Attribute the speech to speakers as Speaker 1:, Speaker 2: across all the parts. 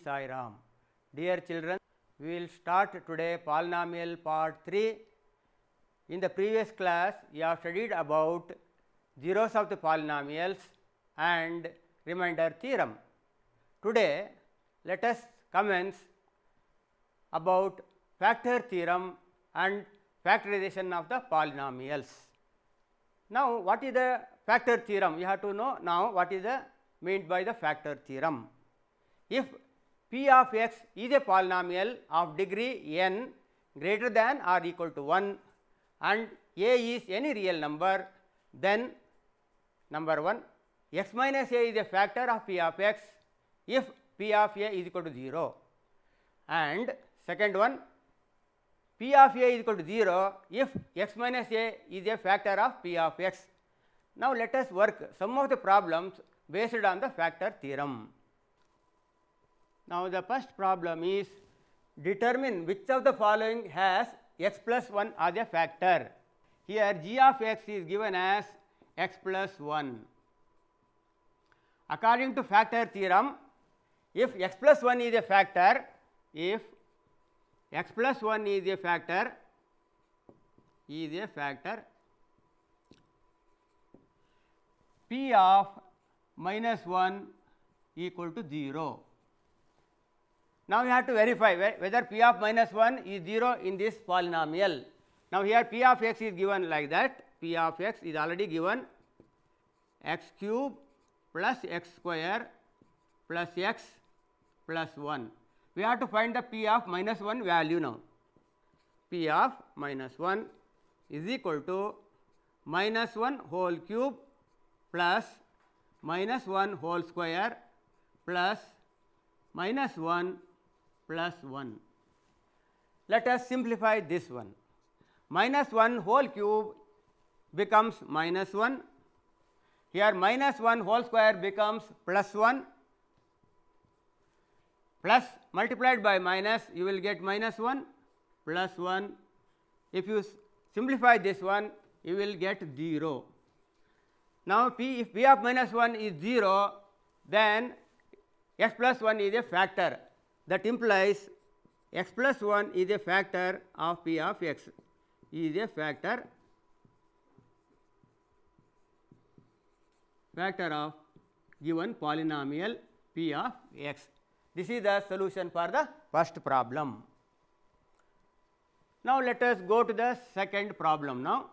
Speaker 1: Sai Ram. Dear children, we will start today polynomial part 3. In the previous class, we have studied about zeros of the polynomials and remainder theorem. Today, let us commence about factor theorem and factorization of the polynomials. Now, what is the factor theorem? You have to know now what is the meant by the factor theorem. If p of x is a polynomial of degree n greater than or equal to 1 and a is any real number, then number 1, x minus a is a factor of p of x if p of a is equal to 0, and second one, p of a is equal to 0 if x minus a is a factor of p of x. Now, let us work some of the problems based on the factor theorem. Now, the first problem is determine which of the following has x plus 1 as a factor. Here g of x is given as x plus 1. According to factor theorem, if x plus 1 is a factor, if x plus 1 is a factor, p of minus 1 equal to 0. Now, we have to verify whether p of minus 1 is 0 in this polynomial. Now, here p of x is given like that, p of x is already given x cube plus x square plus x plus 1. We have to find the p of minus 1 value now. P of minus 1 is equal to minus 1 whole cube plus minus 1 whole square plus minus 1 plus 1. Let us simplify this one. Minus 1 whole cube becomes minus 1. Here minus 1 whole square becomes plus 1. Plus multiplied by minus, you will get minus 1 plus 1. If you simplify this one, you will get 0. Now, if p of minus 1 is 0, then x plus 1 is a factor. That implies x plus 1 is a factor of p of x, is a factor of given polynomial p of x. This is the solution for the first problem. Now, let us go to the second problem now.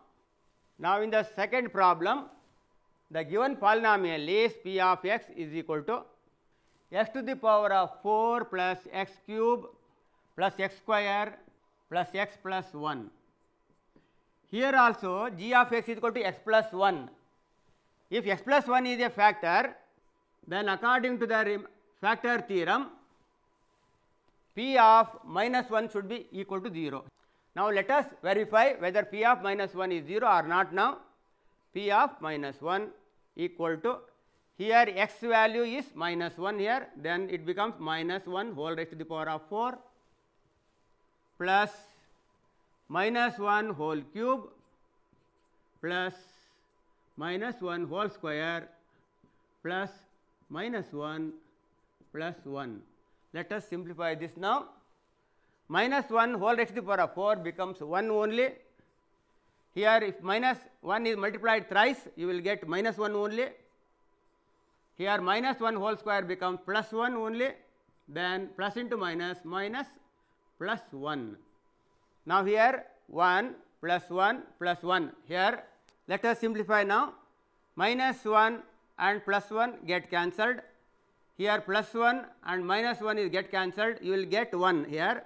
Speaker 1: Now, in the second problem, the given polynomial is p of x is equal to x to the power of 4 plus x cube plus x square plus x plus 1. Here also g of x is equal to x plus 1. If x plus 1 is a factor, then according to the factor theorem, p of minus 1 should be equal to 0. Now, let us verify whether p of minus 1 is 0 or not now. P of minus 1 equal to, here x value is minus 1 here, then it becomes minus 1 whole raised to the power of 4 plus minus 1 whole cube plus minus 1 whole square plus minus 1 plus 1. Let us simplify this now. Minus 1 whole raised to the power of 4 becomes 1 only. Here if minus 1 is multiplied thrice, you will get minus 1 only. Here minus 1 whole square becomes plus 1 only, then plus into minus, minus plus 1. Now, here 1 plus 1 plus 1. Here let us simplify now. Minus 1 and plus 1 get cancelled. Here plus 1 and minus 1 is get cancelled. You will get 1 here.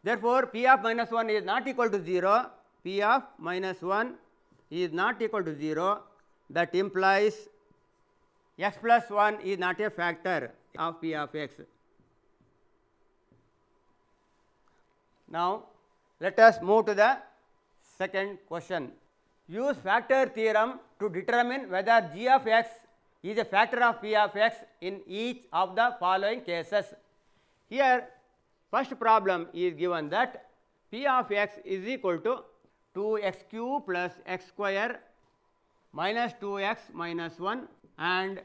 Speaker 1: Therefore, p of minus 1 is not equal to 0. P of minus 1 is not equal to 0. That implies x plus 1 is not a factor of p of x. Now, let us move to the second question. Use factor theorem to determine whether g of x is a factor of p of x in each of the following cases. Here, first problem is given that p of x is equal to 2x cube plus x square minus 2x minus 1 and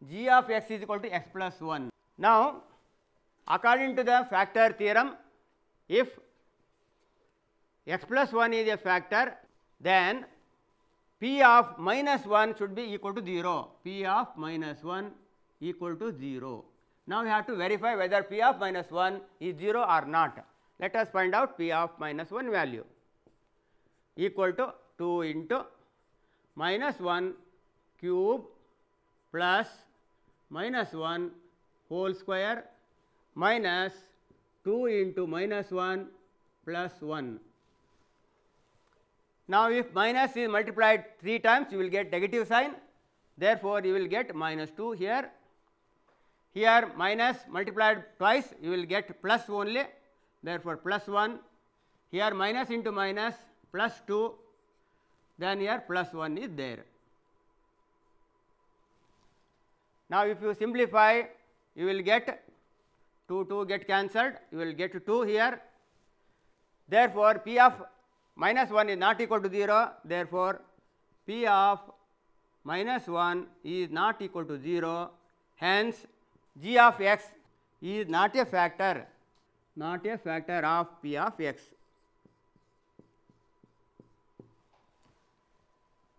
Speaker 1: g of x is equal to x plus 1. Now, According to the factor theorem, if x plus 1 is a factor, then p of minus 1 should be equal to 0. P of minus 1 equal to 0. Now we have to verify whether p of minus 1 is 0 or not. Let us find out p of minus 1 value equal to 2 into minus 1 cube plus minus 1 whole square minus 2 into minus 1 plus 1. Now, if minus is multiplied 3 times, you will get negative sign. Therefore, you will get minus 2 here. Here minus multiplied twice, you will get plus only. Therefore, plus 1. Here minus into minus plus 2. Then here plus 1 is there. Now, if you simplify, you will get 2 get cancelled. You will get 2 here. Therefore, p of minus 1 is not equal to 0. Therefore, p of minus 1 is not equal to 0. Hence, g of x is not a factor of p of x.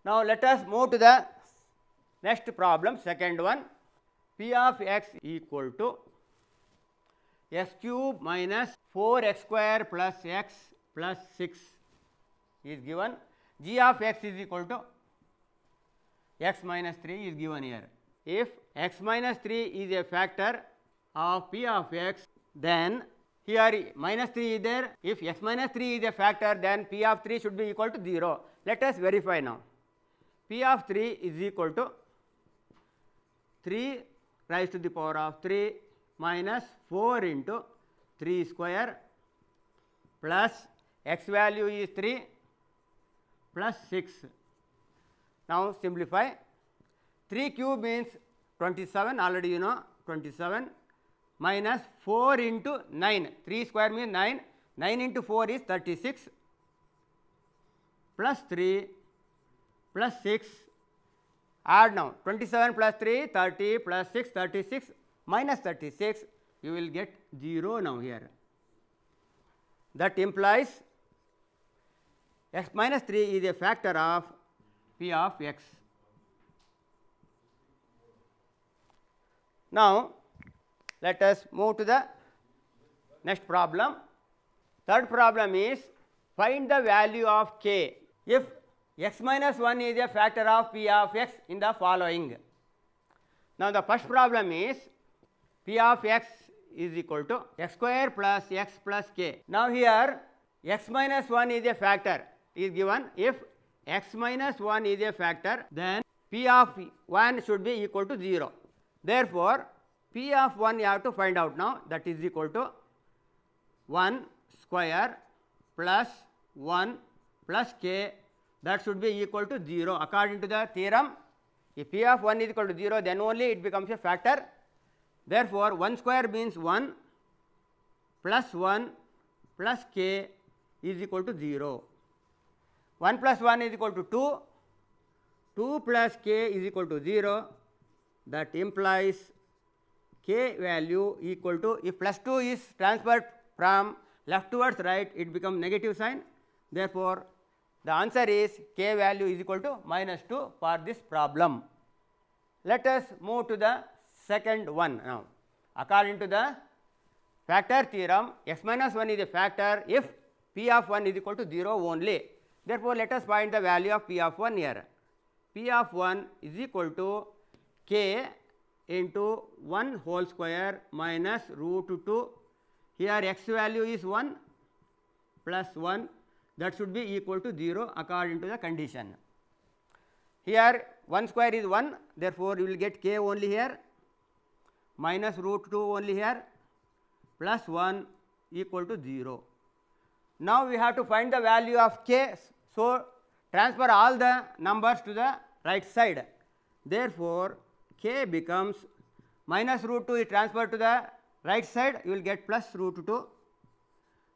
Speaker 1: Now, let us move to the next problem, second one. P of x equal to x cube minus 4x square plus x plus 6 is given. G of x is equal to x minus 3 is given here. If x minus 3 is a factor of p of x, then here minus 3 is there. If x minus 3 is a factor, then p of 3 should be equal to 0. Let us verify now. P of 3 is equal to 3 raised to the power of 3 minus 4 into 3 square plus x value is 3 plus 6. Now, simplify. 3 cube means 27, already you know 27, minus 4 into 9, 3 square means 9, 9 into 4 is 36, plus 3 plus 6, add now 27 plus 3, 30 plus 6, 36 minus 36, you will get 0 now here. That implies x minus 3 is a factor of p of x. Now, let us move to the next problem. Third problem is find the value of k if x minus 1 is a factor of p of x in the following. Now, the first problem is p of x is equal to x square plus x plus k. Now, here x minus 1 is a factor is given. If x minus 1 is a factor, then p of 1 should be equal to 0. Therefore, p of 1 you have to find out now, that is equal to 1 square plus 1 plus k, that should be equal to 0 according to the theorem. If p of 1 is equal to 0, then only it becomes a factor. Therefore, 1 square means 1 plus 1 plus k is equal to 0. 1 plus 1 is equal to 2, 2 plus k is equal to 0. That implies k value equal to, if plus 2 is transferred from left towards right, it becomes negative sign. Therefore, the answer is k value is equal to minus 2 for this problem. Let us move to the second one now. According to the factor theorem, x minus 1 is a factor if p of 1 is equal to 0 only. Therefore, let us find the value of p of 1 here. P of 1 is equal to k into 1 whole square minus root 2. Here x value is 1 plus 1, that should be equal to 0 according to the condition. Here 1 square is 1, therefore, you will get k only here, minus root 2 only here, plus 1 equal to 0. Now, we have to find the value of k. So, transfer all the numbers to the right side. Therefore, k becomes minus root 2 is transferred to the right side, you will get plus root 2.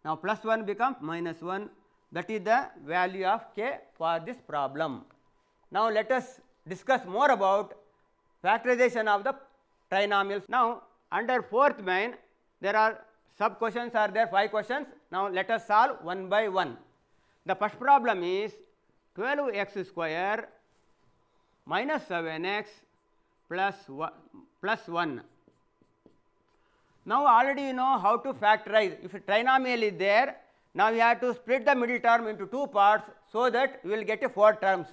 Speaker 1: Now, plus 1 becomes minus 1, that is the value of k for this problem. Now, let us discuss more about factorization of the trinomials. Now, under fourth main, there are sub questions are there, 5 questions. Now let us solve one by one. The first problem is 12x square minus 7x plus 1. Now already you know how to factorize. If a trinomial is there, now you have to split the middle term into 2 parts so that you will get 4 terms.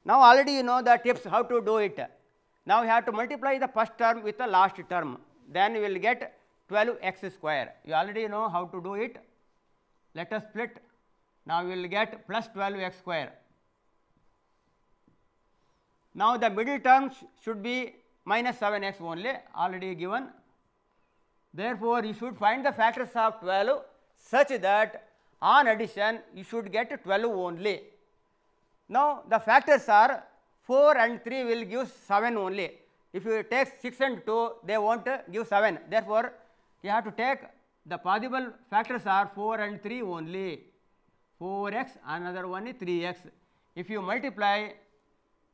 Speaker 1: Now already you know the tips how to do it. Now you have to multiply the first term with the last term. Then you will get 12x square. You already know how to do it. Let us split. Now we will get plus 12x square. Now the middle term should be minus 7x only, already given. Therefore, you should find the factors of 12 such that on addition you should get 12 only. Now the factors are 4 and 3 will give 7 only. If you take 6 and 2, they won't give 7. Therefore, you have to take the possible factors are 4 and 3 only. 4x, another one is 3x. If you multiply,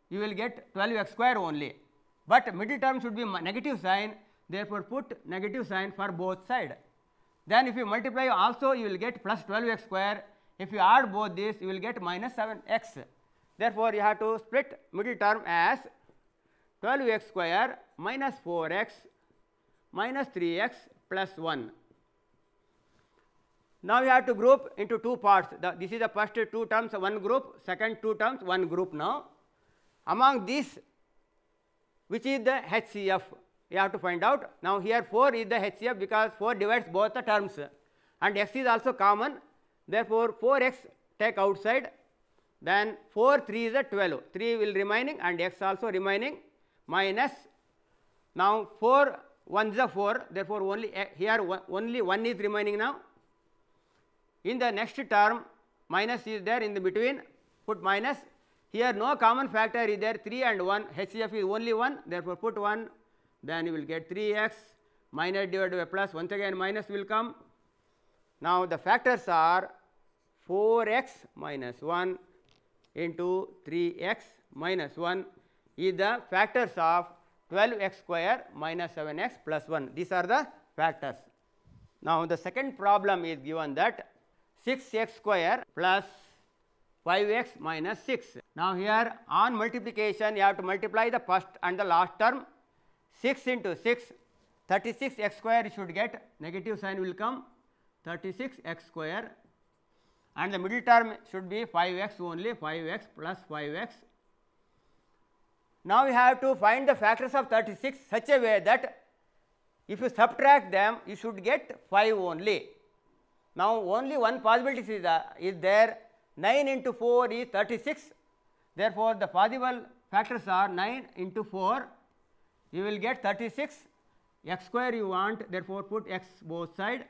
Speaker 1: you will get 12x square only. But middle term should be negative sign, therefore put negative sign for both sides. Then if you multiply also, you will get plus 12x square. If you add both these, you will get minus 7x. Therefore, you have to split middle term as 12x square minus 4x minus 3x plus 1. Now you have to group into 2 parts. This is the first 2 terms, one group, second 2 terms, one group. Now among these, which is the HCF, you have to find out. Now here 4 is the HCF because 4 divides both the terms and x is also common. Therefore 4x take outside, then 4 3 is a 12, 3 will remaining and x also remaining, minus. Now 4 1 is a 4, therefore only here only 1 is remaining now. In the next term, minus is there in the between, put minus. Here no common factor is there, 3 and 1, HCF is only 1, therefore put 1, then you will get 3x, minus divided by plus, once again minus will come. Now the factors are 4x minus 1 into 3x minus 1 is the factors of 12x square minus 7x plus 1. These are the factors. Now the second problem is given that 6x square plus 5x minus 6. Now here on multiplication, you have to multiply the first and the last term. 6 into 6, 36x square you should get, negative sign will come, 36x square, and the middle term should be 5x only, 5x plus 5x. Now you have to find the factors of 36 such a way that if you subtract them, you should get 5 only. Now only one possibility is there, 9 into 4 is 36. Therefore, the possible factors are 9 into 4, you will get 36, x square you want, therefore put x both side.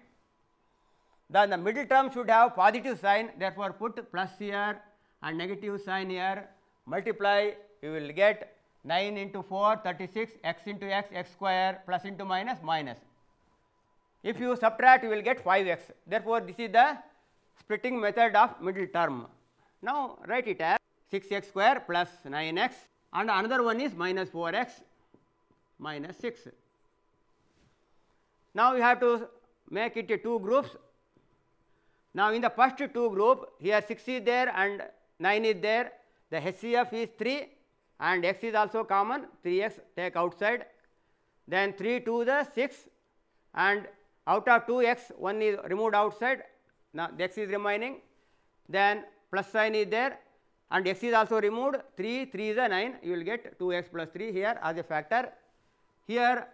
Speaker 1: Then the middle term should have positive sign, therefore put plus here and negative sign here, multiply, you will get 9 into 4, 36, x into x, x square, plus into minus, minus. If you subtract, you will get 5x. Therefore, this is the splitting method of middle term. Now write it as 6x square plus 9x, and another one is minus 4x minus 6. Now you have to make it 2 groups. Now in the first 2 group, here 6 is there and 9 is there. The HCF is 3 and x is also common, 3x take outside. Then 3 to the 6, and out of 2x, 1 is removed outside. Now the x is remaining. Then plus sign is there and x is also removed, 3, 3 is a 9, you will get 2x plus 3 here as a factor. Here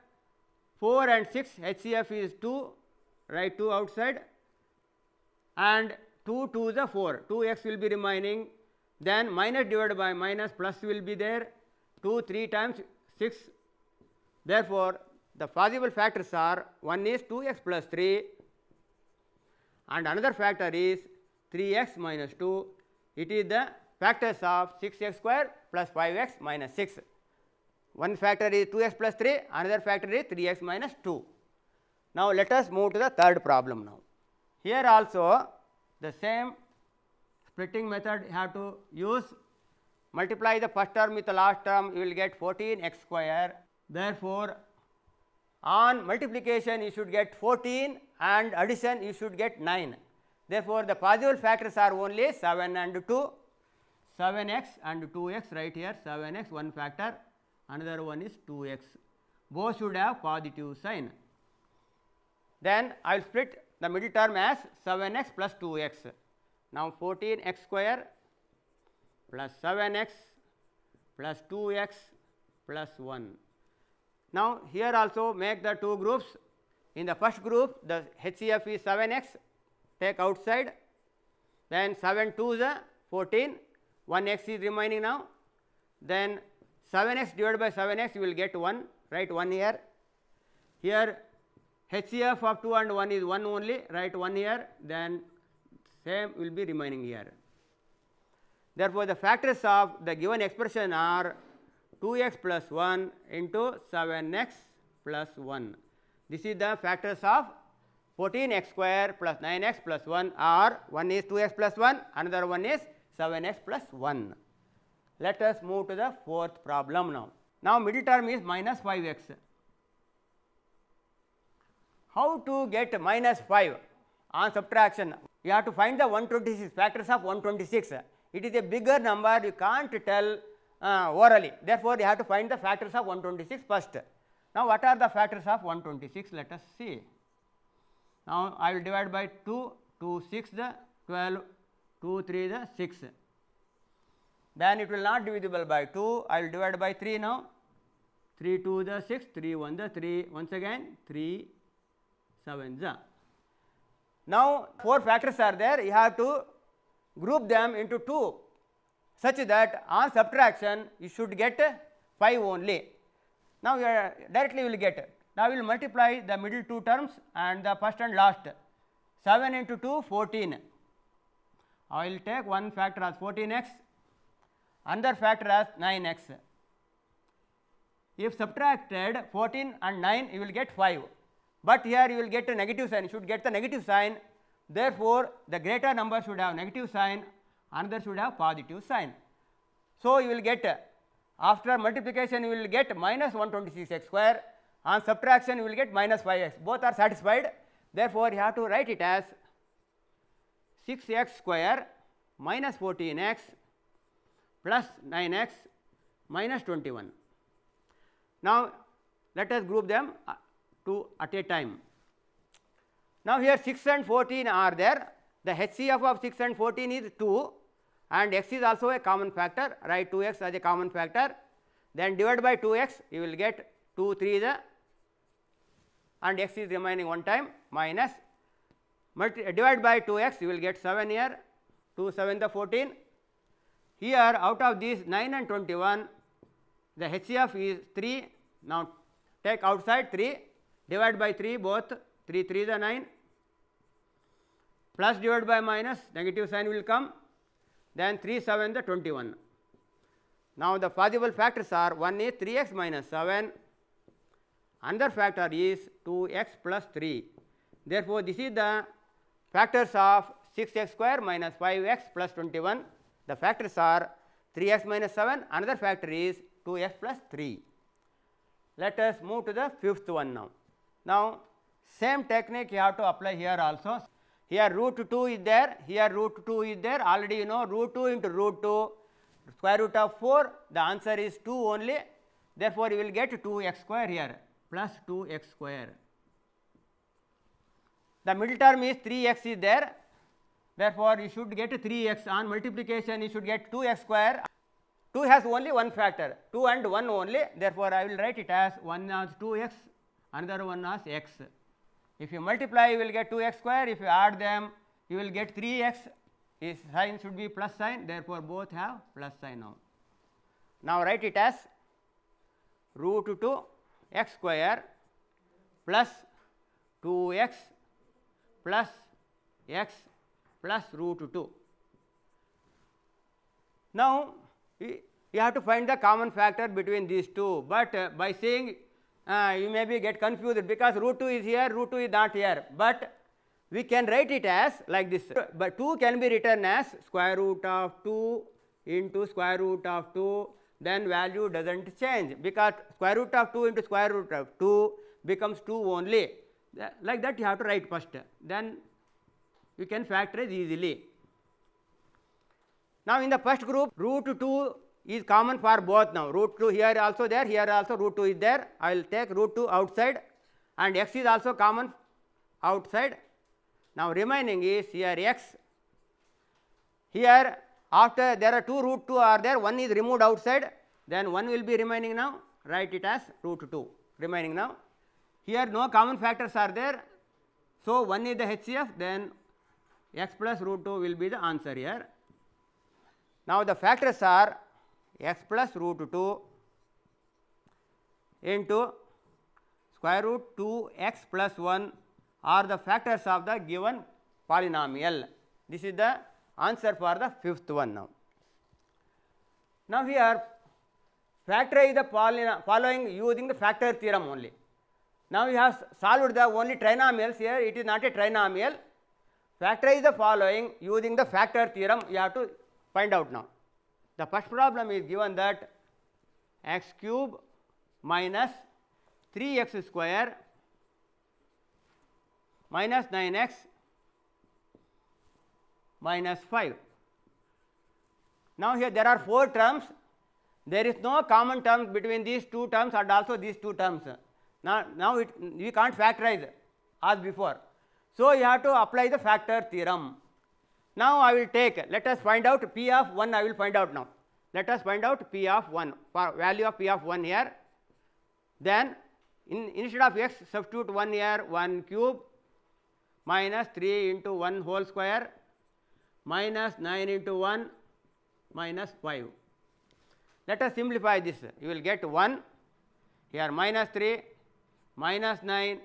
Speaker 1: 4 and 6, HCF is 2, write 2 outside, and 2 to the 4, 2x will be remaining, then minus divided by minus, plus will be there, 2 3 times 6. Therefore, the possible factors are, one is 2x plus 3 and another factor is 3x minus 2. It is the factors of 6x square plus 5x minus 6. One factor is 2x plus 3, another factor is 3x minus 2. Now let us move to the third problem now. Here also the same splitting method you have to use. Multiply the first term with the last term, you will get 14x square. Therefore, On multiplication you should get 14 and addition you should get 9. Therefore, the possible factors are only 7 and 2, 7x and 2x right here, 7x one factor, another one is 2x. Both should have positive sign. Then I will split the middle term as 7x plus 2x. Now 14x square plus 7x plus 2x plus 1. Now here also make the two groups. In the first group the HCF is 7x, take outside, then 7 2s are 14, 1x is remaining now, then 7x divided by 7x you will get 1, write 1 here. Here HCF of 2 and 1 is 1 only, write 1 here, then same will be remaining here. Therefore, the factors of the given expression are 2x plus 1 into 7x plus 1. This is the factors of 14x square plus 9x plus 1, or one is 2x plus 1, another one is 7x plus 1. Let us move to the fourth problem now. Now middle term is minus 5x. How to get minus 5 on subtraction? You have to find the 126 factors of 126. It is a bigger number, you can't tell orally. Therefore, you have to find the factors of 126 first. Now, what are the factors of 126? Let us see. Now, I will divide by 2, 2 6 the 12, 2 3 the 6. Then it will not divisible by 2, I will divide by 3 now. 3 2 the 6, 3 1 the 3, once again 3 7 the. Now, 4 factors are there, you have to group them into 2 such that on subtraction you should get 5 only. Now, directly you will get it. Now, we will multiply the middle two terms and the first and last. 7 into 2 14. I will take one factor as 14x, another factor as 9x. If subtracted 14 and 9 you will get 5, but here you will get a negative sign, you should get the negative sign. Therefore, the greater number should have negative sign, another should have positive sign. So, you will get after multiplication you will get minus 126x square, on subtraction you will get minus 5x, both are satisfied. Therefore, you have to write it as 6x square minus 14x plus 9x minus 21. Now, let us group them two at a time. Now, here 6 and 14 are there. The HCF of 6 and 14 is 2 and x is also a common factor, write 2x as a common factor. Then divide by 2x you will get 2 3 the and x is remaining one time minus divide by 2x you will get 7 here, 2 7 the 14. Here out of these 9 and 21 the HCF is 3. Now, take outside 3, divide by 3 both, 3 3 the 9, plus divided by minus, negative sign will come, then 3 7 the 21. Now, the possible factors are, one is 3x minus 7, another factor is 2x plus 3. Therefore, this is the factors of 6x square minus 5x plus 21. The factors are 3x minus 7, another factor is 2x plus 3. Let us move to the fifth one now. Now, same technique you have to apply here also. Here root 2 is there, here root 2 is there, already you know root 2 into root 2, square root of 4, the answer is 2 only. Therefore, you will get 2x square here plus 2x square. The middle term is 3x is there, therefore, you should get 3x. On multiplication you should get 2x square. 2 has only one factor, 2 and 1 only, therefore, I will write it as one as 2x, another one as x. If you multiply you will get 2x square, if you add them you will get 3x, his sign should be plus sign, therefore, both have plus sign now. Now, write it as root 2 x square plus 2x plus x plus root 2. Now, you have to find the common factor between these two, but by saying you may be get confused because root 2 is here, root 2 is not here, but we can write it as like this, but 2 can be written as square root of 2 into square root of 2, then value does not change because square root of 2 into square root of 2 becomes 2 only. Like that you have to write first, then you can factorize easily. Now in the first group, root 2 is common for both now. Root 2 here also there, here also root 2 is there. I will take root 2 outside, and x is also common outside. Now remaining is here x. Here after there are 2 root 2 are there, one is removed outside, then 1 will be remaining now. Write it as root 2 remaining now. Here no common factors are there, so 1 is the HCF, then x plus root 2 will be the answer here. Now the factors are x plus root 2 into square root 2x plus 1 are the factors of the given polynomial. This is the answer for the fifth one now. Now here factorize the following using the factor theorem only. Now you have solved the only trinomials. Here it is not a trinomial. Factorize the following using the factor theorem you have to find out now. The first problem is given that x cube minus 3x square minus 9x minus 5. Now here there are 4 terms. There is no common term between these 2 terms and also these 2 terms. Now we can't factorize as before. So you have to apply the factor theorem. Now I will take, let us find out P of 1 I will find out now. Let us find out P of 1, for value of P of 1 here. Then instead of x substitute 1 here, 1 cube minus 3 into 1 whole square minus 9 into 1 minus 5. Let us simplify this. You will get 1 here minus 3 minus 9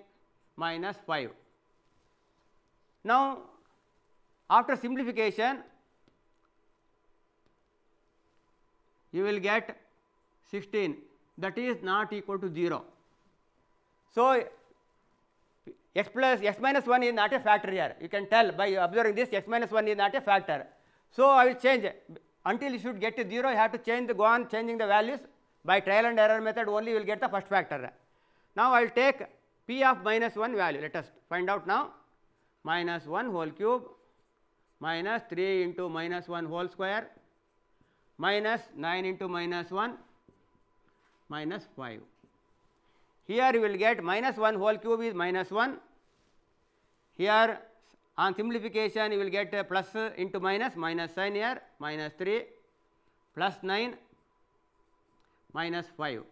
Speaker 1: minus 5. Now after simplification you will get 16, that is not equal to 0. So x minus 1 is not a factor here. You can tell by observing this, x minus 1 is not a factor. So I will change until you should get to 0. You have to change go on changing the values by trial and error method only. You will get the first factor. Now I will take P of minus 1 value. Let us find out now. Minus 1 whole cube minus 3 into minus 1 whole square minus 9 into minus 1 minus 5. Here you will get minus 1 whole cube is minus 1. Here on simplification you will get plus into minus, minus sign here, minus 3 plus 9 minus 5.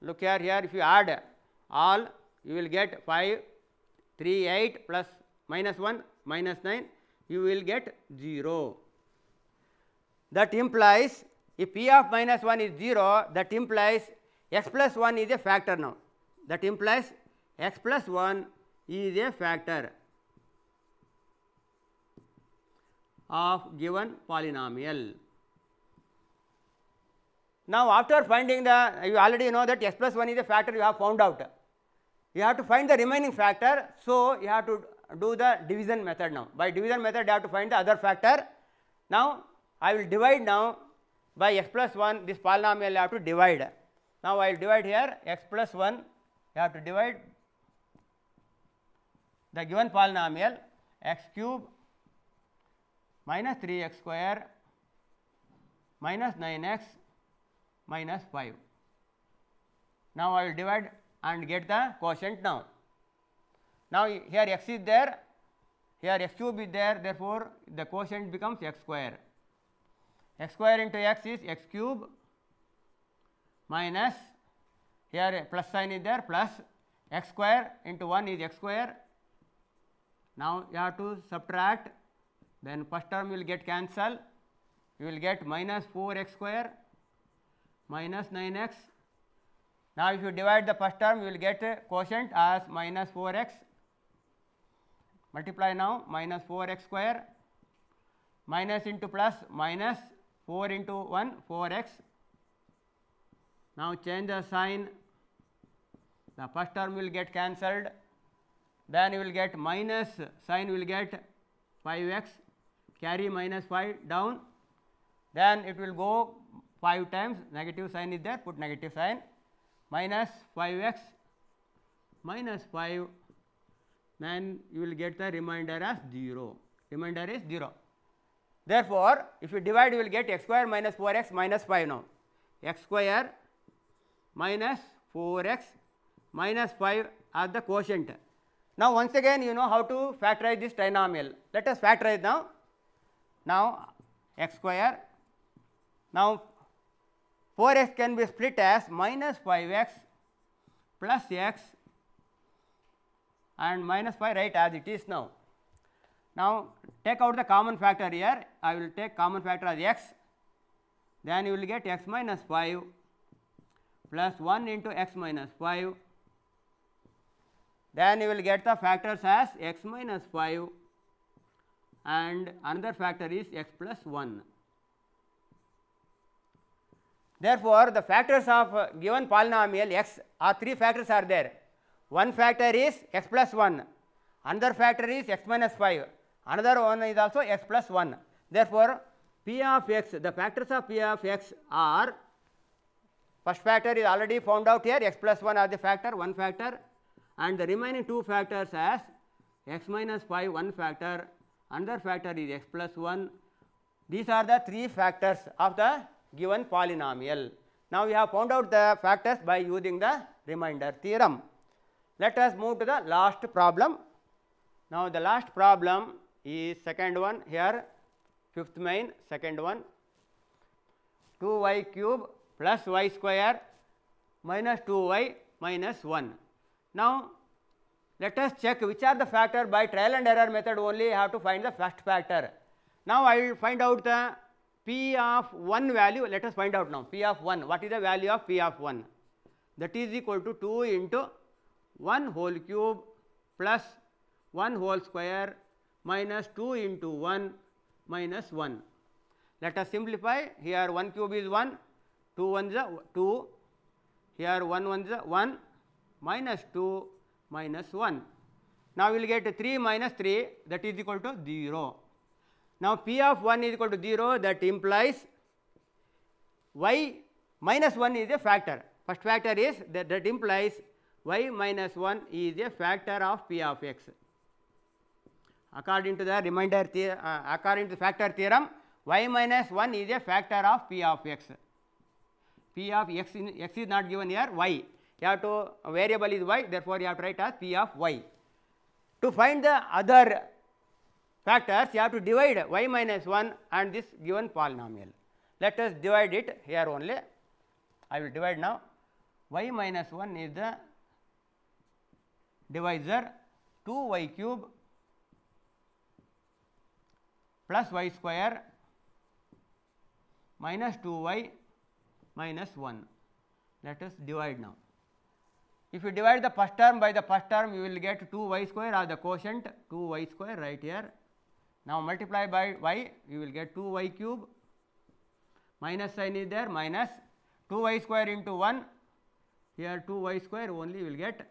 Speaker 1: Look here, if you add all you will get 5, 3, 8 plus minus 1 minus 9, you will get 0. That implies if P of minus 1 is 0, that implies x plus 1 is a factor now. That implies x plus 1 is a factor of given polynomial. Now after finding you already know that x plus 1 is a factor you have found out. You have to find the remaining factor, so you have to do the division method now. By division method you have to find the other factor. Now I will divide now by x plus 1, this polynomial you have to divide. Now I will divide here x plus 1, you have to divide the given polynomial x cube minus 3x square minus 9x minus 5. Now I will divide and get the quotient now. Now here x is there, here x cube is there, therefore the quotient becomes x square. X square into x is x cube minus, here plus sign is there, plus x square into 1 is x square. Now you have to subtract, then first term will get cancelled, you will get minus 4x square minus 9x. Now if you divide the first term you will get a quotient as minus 4x. Multiply now, minus 4x square minus into plus minus 4 into 1 4x. Now change the sign, the first term will get cancelled, then you will get minus sign will get 5x, carry minus 5 down, then it will go 5 times, negative sign is there, put negative sign, minus 5x minus 5, then you will get the remainder as 0. Remainder is 0. Therefore, if you divide, you will get x square minus 4x minus 5 now. X square minus 4x minus 5 are the quotient. Now, once again you know how to factorize this trinomial. Let us factorize now. Now, x square. Now, 4x can be split as minus 5x plus x and minus 5, right, as it is now. Now, take out the common factor here. I will take common factor as x. Then you will get x minus 5 plus 1 into x minus 5. Then you will get the factors as x minus 5 and another factor is x plus 1. Therefore, the factors of given polynomial x are 3 factors are there. One factor is x plus 1, another factor is x minus 5, another one is also x plus 1. Therefore, p of x, the factors of p of x are, first factor is already found out here, x plus 1 are the factor, one factor, and the remaining 2 factors as x minus 5, one factor, another factor is x plus 1. These are the 3 factors of the given polynomial. Now, we have found out the factors by using the remainder theorem. Let us move to the last problem. Now, the last problem is second one here, fifth main, second one, 2y cube plus y square minus 2y minus 1. Now, let us check which are the factor. By trial and error method only you have to find the first factor. Now, I will find out the p of 1 value. Let us find out now p of 1. What is the value of p of 1? That is equal to 2 into 1 whole cube plus 1 whole square minus 2 into 1 minus 1. Let us simplify. Here 1 cube is 1, 2 ones are 2, here 1 ones are 1, minus 2 minus 1. Now, we will get 3 minus 3, that is equal to 0. Now, p of 1 is equal to 0, that implies y minus 1 is a factor. First factor is that implies y minus 1 is a factor of p of x. According to the remainder according to factor theorem, y minus 1 is a factor of p of x. P of x, x is not given here, y. You have to, variable is y, therefore, you have to write as p of y. To find the other factors, you have to divide y minus 1 and this given polynomial. Let us divide it here only. I will divide now. Y minus 1 is the divisor, 2y cube plus y square minus 2y minus 1. Let us divide now. If you divide the first term by the first term, you will get 2y square or the quotient 2y square right here. Now, multiply by y, you will get 2y cube, minus sign is there, minus 2y square into 1, here 2y square only you will get.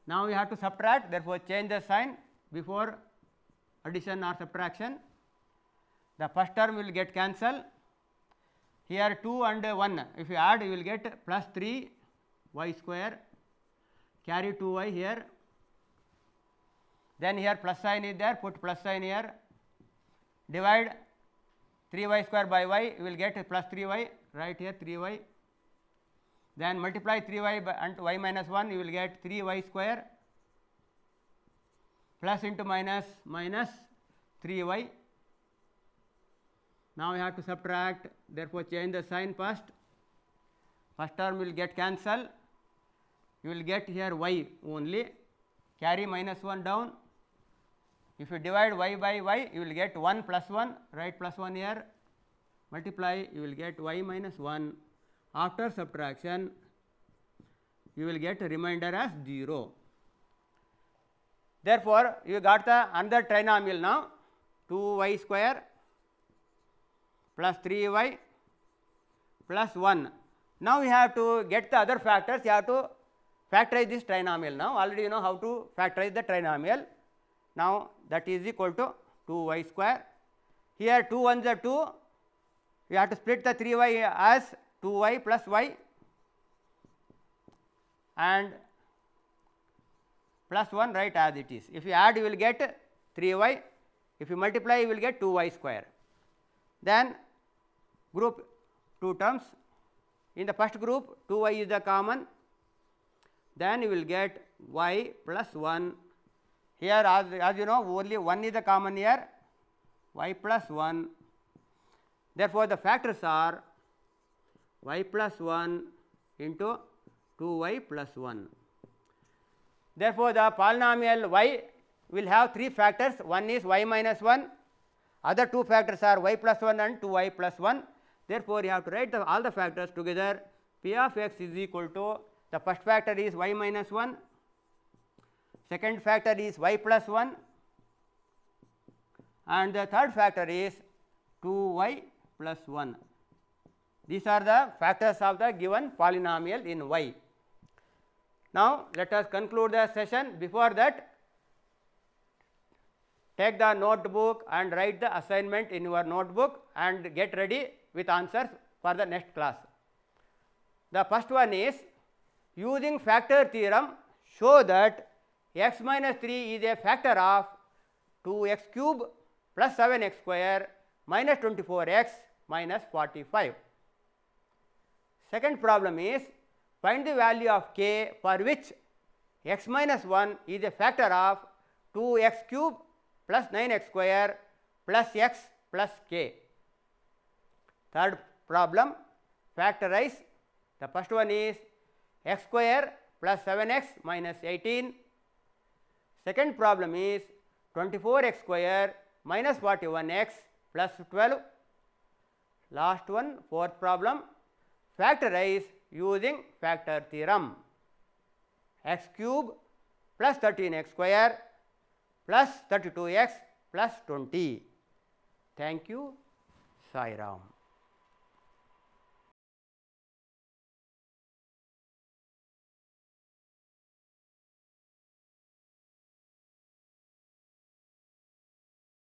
Speaker 1: Now, you have to subtract, therefore, change the sign before addition or subtraction. The first term will get cancel. Here 2 and 1, if you add, you will get plus 3 y square, carry 2y here. Then here plus sign is there, put plus sign here. Divide 3y square by y, you will get plus 3y, right here 3y. Then multiply 3y by and y minus 1, you will get 3y square plus into minus minus 3y. Now, you have to subtract, therefore, change the sign first. First term will get cancel. You will get here y only, carry minus 1 down. If you divide y by y, you will get 1 plus 1, write plus 1 here, multiply, you will get y minus 1. After subtraction, you will get a remainder as 0. Therefore, you got the another trinomial now, 2y square plus 3y plus 1. Now, we have to get the other factors, you have to factorize this trinomial now. Already you know how to factorize the trinomial. Now, that is equal to 2y square. Here 2 ones are 2, you have to split the 3y as 2y plus y. and plus 1 write as it is. If you add, you will get 3y. If you multiply, you will get 2y square. Then group two terms. In the first group, 2y is the common. Then you will get y plus 1. Here, as you know, only 1 is the common here, y plus 1. Therefore, the factors are y plus 1 into 2y plus 1. Therefore, the polynomial y will have 3 factors. One is y minus 1. Other 2 factors are y plus 1 and 2y plus 1. Therefore, you have to write all the factors together. P of x is equal to, the first factor is y minus 1. Second factor is y plus 1. And the third factor is 2y plus 1. These are the factors of the given polynomial in y. Now, let us conclude the session. Before that, take the notebook and write the assignment in your notebook and get ready with answers for the next class. The first one is, using factor theorem, show that x minus 3 is a factor of 2x cube plus 7x square minus 24x minus 45. Second problem is, find the value of k for which x minus 1 is a factor of 2x cube plus 9x square plus x plus k. Third problem, factorize. The first one is x square plus 7x minus 18. Second problem is 24x square minus 41x plus 12. Last one, fourth problem, factorize using factor theorem. X cube plus 13x square plus 32x plus 20. Thank you. Sai Ram.